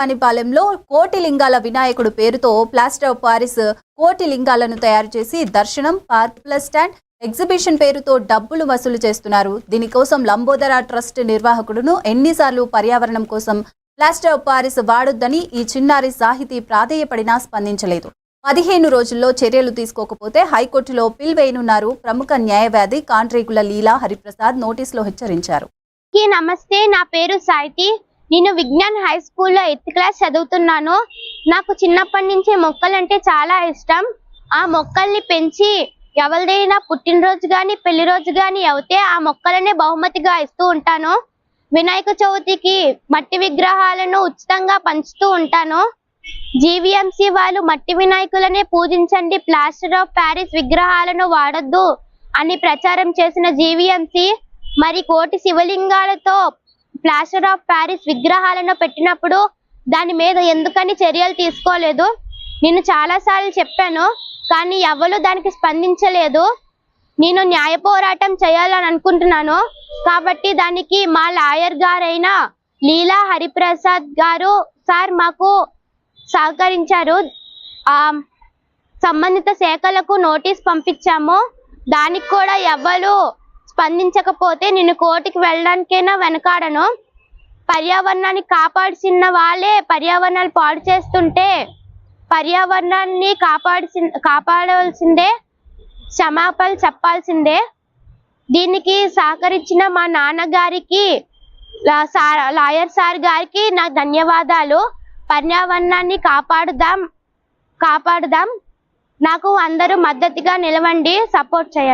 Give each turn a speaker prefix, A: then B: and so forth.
A: కానిపాలెంలో కోటి లింగాల వినాయకుడు పేరుతో ప్లాస్టర్ ఆఫ్ పారిస్ కోటి లింగాలను తయారు చేసి దర్శనం పార్క్ ప్లస్ స్టాండ్ ఎగ్జిబిషన్ పేరుతో డబ్బులు వసూలు చేస్తున్నారు. దీనికోసం లంబోదర ట్రస్ట్ నిర్వాహకుడును ఎన్నిసార్లు పర్యావరణం కోసం ప్లాస్టర్ ఆఫ్ పారిస్ వాడొద్దని ఈ చిన్నారి సాహితీ ప్రాధేయపడినా స్పందించలేదు. 15 రోజుల్లో చర్యలు తీసుకోకపోతే హైకోర్టులో పిల్ వేయనున్నారు. ప్రముఖ న్యాయవాది కాంట్రేగుల లీలా హరిప్రసాద్ నోటీసులో హెచ్చరించారు.
B: నమస్తే, నా పేరు సాహితి. నేను విజ్ఞాన్ హై స్కూల్లో 8th క్లాస్ చదువుతున్నాను. నాకు చిన్నప్పటి నుంచే మొక్కలంటే చాలా ఇష్టం. ఆ మొక్కల్ని పెంచి ఎవరిదైనా పుట్టినరోజు కానీ పెళ్లి రోజు కానీ అవుతే ఆ మొక్కలనే బహుమతిగా ఇస్తూ ఉంటాను. వినాయక చవితికి మట్టి విగ్రహాలను ఉచితంగా పంచుతూ ఉంటాను. జీవీఎంసీ వాళ్ళు మట్టి వినాయకులనే పూజించండి, ప్లాస్టర్ ఆఫ్ ప్యారిస్ విగ్రహాలను వాడొద్దు అని ప్రచారం చేసిన జీవీఎంసీ మరి కోటి శివలింగాలతో ప్లాస్టర్ ఆఫ్ ప్యారిస్ విగ్రహాలను పెట్టినప్పుడు దాని మీద ఎందుకని చర్యలు తీసుకోలేదు? నేను చాలాసార్లు చెప్పాను, కానీ ఎవరు దానికి స్పందించలేదు. నేను న్యాయ పోరాటం చేయాలని అనుకుంటున్నాను. కాబట్టి దానికి మా లాయర్ గారైన లీలా హరిప్రసాద్ గారు సార్ మాకు సహకరించారు. సంబంధిత శాఖలకు నోటీస్ పంపించాము. దానికి కూడా ఎవరు స్పందించకపోతే నేను కోర్టుకి వెళ్ళడానికైనా వెనకాడను. పర్యావరణాన్ని కాపాడాల్సిన వాళ్ళే పర్యావరణాలు పాడు చేస్తుంటే పర్యావరణాన్ని కాపాడవలసిందే, క్షమాపణలు చెప్పాల్సిందే. దీనికి సహకరించిన మా నాన్నగారికి, లాయర్ సార్ గారికి నా ధన్యవాదాలు. పర్యావరణాన్ని కాపాడుదాం. నాకు అందరూ మద్దతుగా నిలవండి, సపోర్ట్ చేయండి.